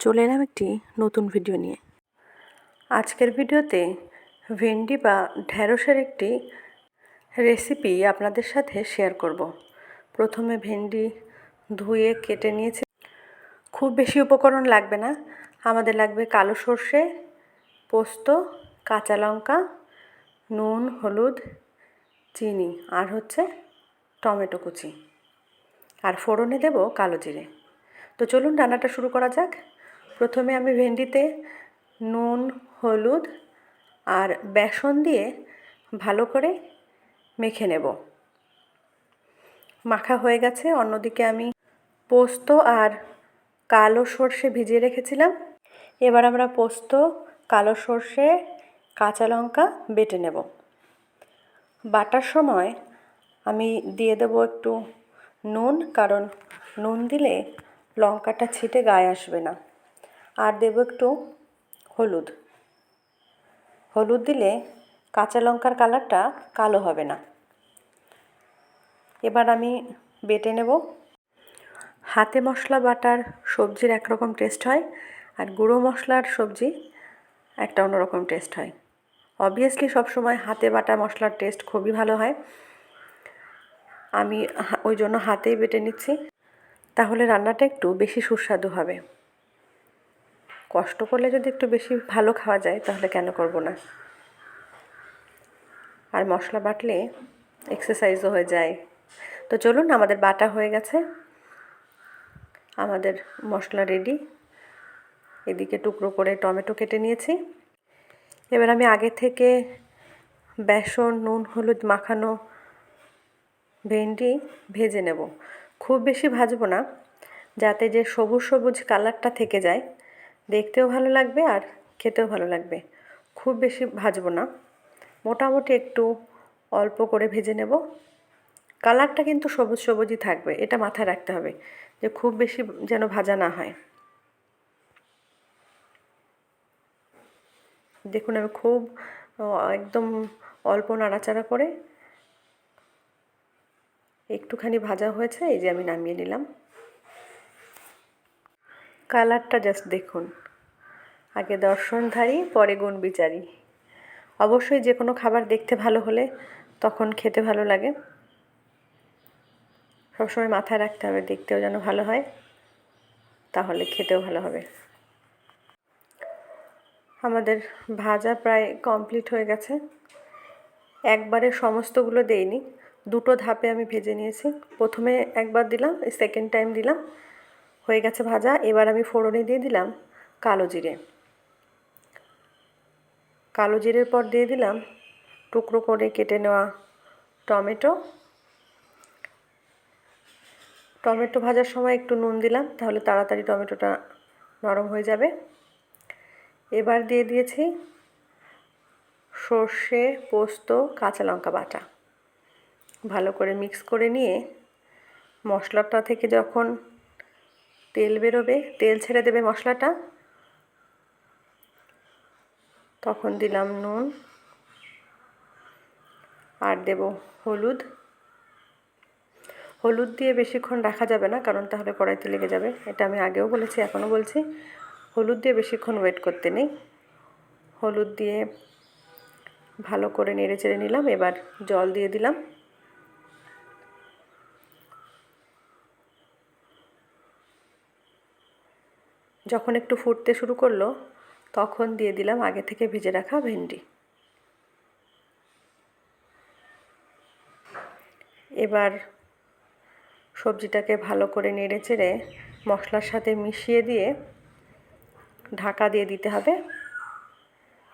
চলে এলাম একটি নতুন ভিডিও নিয়ে। আজকের ভিডিওতে ভেন্ডি বা ঢ্যাঁড়সের একটি রেসিপি আপনাদের সাথে শেয়ার করব। প্রথমে ভেন্ডি ধুয়ে কেটে নিয়েছি। খুব বেশি উপকরণ লাগবে না, আমাদের লাগবে কালো সর্ষে, পোস্ত, কাঁচা লঙ্কা, নুন, হলুদ, চিনি আর হচ্ছে টমেটো কুচি, আর ফোড়নে দেব কালো জিরে। তো চলুন রান্নাটা শুরু করা যাক। প্রথমে আমি ভেন্ডিতে নুন, হলুদ আর বেসন দিয়ে ভালো করে মেখে নেব। মাখা হয়ে গেছে। অন্যদিকে আমি পোস্ত আর কালো সর্ষে ভিজিয়ে রেখেছিলাম। এবার আমরা পোস্ত, কালো সর্ষে, কাঁচা লঙ্কা বেটে নেব। বাটার সময় আমি দিয়ে দেব একটু নুন, কারণ নুন দিলে লঙ্কাটা ছিটে গায়ে আসবে না। আর দেব একটু হলুদ। হলুদ দিলে কাঁচা লঙ্কার কালারটা কালো হবে না। এবার আমি বেটে নেব। হাতে মশলা বাটার সবজির একরকম টেস্ট হয়, আর গুঁড়ো মশলার সবজি একটা অন্যরকম টেস্ট হয়। অবভিয়াসলি সবসময় হাতে বাটা মশলার টেস্ট খুবই ভালো হয়। আমি ওই জন্য হাতেই বেটে নিচ্ছি, তাহলে রান্নাটা একটু বেশি সুস্বাদু হবে। কষ্ট করলে যদি একটু বেশি ভালো খাওয়া যায় তাহলে কেন করব না। আর মশলা বাটলে এক্সারসাইজও হয়ে যায়। তো চলুন, আমাদের বাটা হয়ে গেছে, আমাদের মশলা রেডি। এদিকে টুকরো করে টমেটো কেটে নিয়েছি। এবার আমি আগে থেকে বেসন, নুন, হলুদ মাখানো ভেন্ডি ভেজে নেব। খুব বেশি ভাজবো না, যাতে যে সবুজ সবুজ কালারটা থেকে যায়, দেখতেও ভালো লাগবে আর খেতেও ভালো লাগবে। খুব বেশি ভাজবো না, মোটামুটি একটু অল্প করে ভেজে নেব। কালারটা কিন্তু সবুজ সবুজই থাকবে, এটা মাথায় রাখতে হবে যে খুব বেশি যেন ভাজা না হয়। দেখুন, আমি খুব একদম অল্প নাড়াচাড়া করে একটুখানি ভাজা হয়েছে, এই যে আমি নামিয়ে নিলাম। কালারটা জাস্ট দেখুন। আগে দর্শনধারী, পরে গুণ বিচারী। অবশ্যই যে কোনো খাবার দেখতে ভালো হলে তখন খেতে ভালো লাগে। সবসময় মাথায় রাখতে হবে দেখতেও যেন ভালো হয়, তাহলে খেতেও ভালো হবে। আমাদের ভাজা প্রায় কমপ্লিট হয়ে গেছে। একবারে সমস্তগুলো দেইনি, দুটো ধাপে আমি ভেজে নিয়েছি। প্রথমে একবার দিলাম, সেকেন্ড টাইম দিলাম, হয়ে গেছে ভাজা। এবার আমি ফোড়নে দিয়ে দিলাম কালো জিরে। কালো জিরের পর দিয়ে দিলাম টুকরো করে কেটে নেওয়া টমেটো। টমেটো ভাজার সময় একটু নুন দিলাম, তাহলে তাড়াতাড়ি টমেটোটা নরম হয়ে যাবে। এবার দিয়ে দিয়েছি সর্ষে, পোস্ত, কাঁচা লঙ্কা বাটা। ভালো করে মিক্স করে নিয়ে মশলাটা থেকে যখন তেল বেরোবে, তেল ছেড়ে দেবে মশলাটা, তখন দিলাম নুন আর দেব হলুদ। হলুদ দিয়ে বেশিক্ষণ রাখা যাবে না, কারণ তাহলে কড়াইতে লেগে যাবে। এটা আমি আগেও বলেছি, এখনও বলছি, হলুদ দিয়ে বেশিক্ষণ ওয়েট করতে নেই। হলুদ দিয়ে ভালো করে নেড়ে চেড়ে নিলাম। এবার জল দিয়ে দিলাম। যখন একটু ফুটতে শুরু করলো, তখন দিয়ে দিলাম আগে থেকে ভেজে রাখা ভেন্ডি। এবার সবজিটাকে ভালো করে নেড়ে চেড়ে মশলার সাথে মিশিয়ে দিয়ে ঢাকা দিয়ে দিতে হবে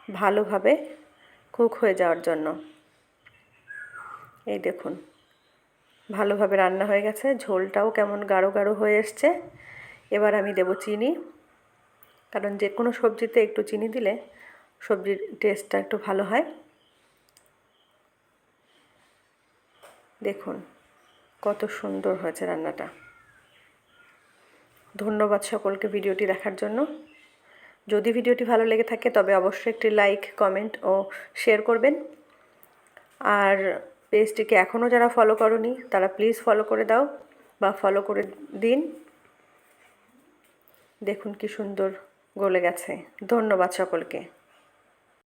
ভালোভাবে কুক হয়ে যাওয়ার জন্য। এই দেখুন, ভালোভাবে রান্না হয়ে গেছে, ঝোলটাও কেমন গাঢ় গাঢ় হয়ে এসছে। এবার আমি দেব চিনি, কারণ যে কোনো সবজিতে একটু চিনি দিলে সবজির টেস্টটা একটু ভালো হয়। দেখুন কত সুন্দর হয়েছে রান্নাটা। ধন্যবাদ সকলকে ভিডিওটি দেখার জন্য। যদি ভিডিওটি ভালো লেগে থাকে তবে অবশ্যই একটি লাইক, কমেন্ট ও শেয়ার করবেন। আর পেজটিকে এখনও যারা ফলো করোনি তারা প্লিজ ফলো করে দাও বা ফলো করে দিন। দেখুন কি সুন্দর গলে গেছে। ধন্যবাদ সকলকে।